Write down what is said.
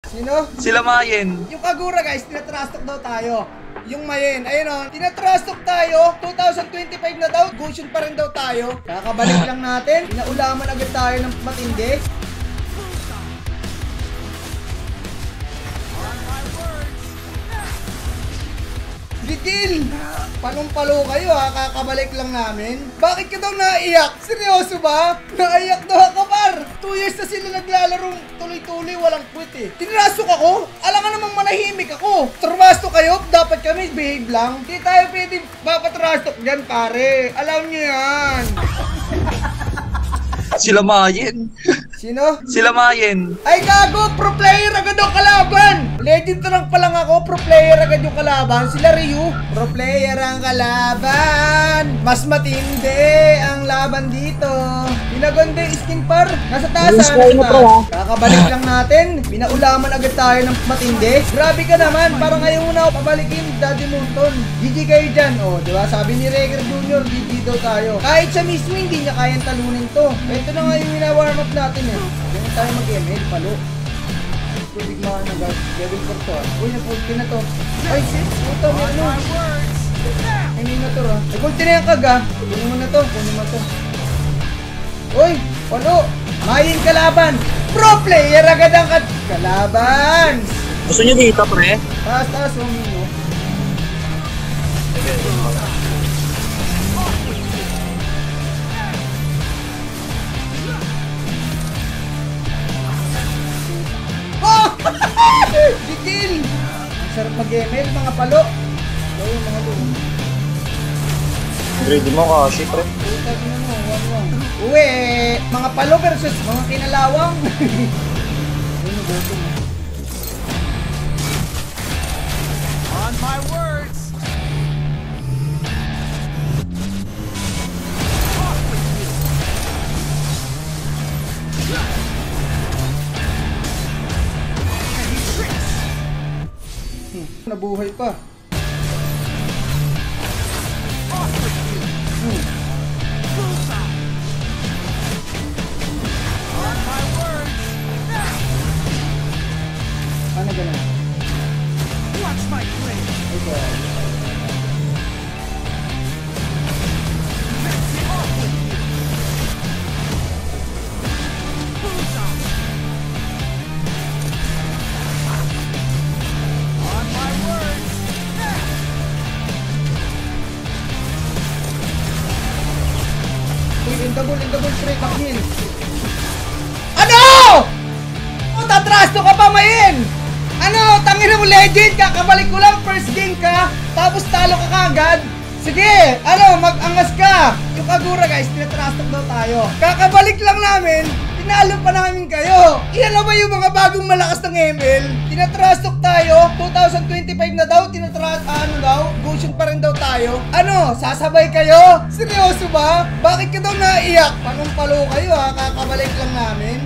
Sino? Sila Mayen. Yung Kagura guys, tinatrash talk daw tayo. Yung Mayen, ayun o, tinatrash talk tayo. 2025 na daw, Goshen pa rin daw tayo. Kakabalik lang natin, pinaulaman agad tayo ng matindi. Gigil! Palong-palo kayo ha, kakabalik lang namin. Bakit ka daw naiyak? Seryoso ba? Naiyak daw ako par! 2 years na sila naglalaro tuloy-tuloy, walang quit eh. Tinrasok ako? Alam ka namang manahimik ako. Trastok kayo? Dapat kami behave lang. Hindi tayo pwede papatrastok dyan pare. Alam nyo yan. Sila Mayen. Sino? Sila Mayen. Ay gago, pro player agad ang kalaban. Legend to lang pa lang ako, pro player agad yung kalaban. Sila Ryu, pro player ang kalaban. Mas matindi ang laban dito. Pinaganda yung skin par. Nasa taas ha. Kakabalik lang natin. Pinaulaman agad tayo ng matindi. Grabe ka naman, parang ayaw mo na ako pabalikin, Daddy Monton. GG kayo dyan. O, diba? Sabi ni Reger Jr., GG daw tayo. Kahit siya mismo, hindi niya kayang talunin to. Ito na nga yung ina-warm up natin eh. Ganyan tayo mag-ML, palo. Tubig mga nagag, gawin ko to. Uy, napulti na to. Ay, puta, may ano. Ay, hindi na to ha. Napulti na yung kaga. Kunin mo na to, kunin mo to. Uy, palo. Mayin kalaban. Pro player agad ang kalaban. Gusto nyo dito, pre? Taas, huwag mo. Gigil! Sarap mag-ML, mga palo. So yung mga doon. Ready mo kasi, pre. Puta mo, wag. Uwe, mga palo versus mga kinalawang. Ayun, boto mo. On my words! Nabuhay pa. Ano ganun? Watch my blade! Ito. Indabol, straight back in. Ano? O, tatrasto ka pa, Mayin! Ano? Tangina mo, legend! Kakabalik ko lang, first game ka, tapos talo ka kagad. Sige, ano, mag-angas ka. Yung Kagura, guys, tinatrasto daw tayo. Kakabalik lang namin, tinalo pa namin kayo. Iyan na ba yung mga bagong malakas ng ML? Tinatrasto tayo, 2025 na daw, ano daw, Goshen pa rin daw tayo. Ano, sasabay kayo? Seryoso ba? Bakit ka daw naiyak? Panong-palo kayo ha, kakabalik lang namin.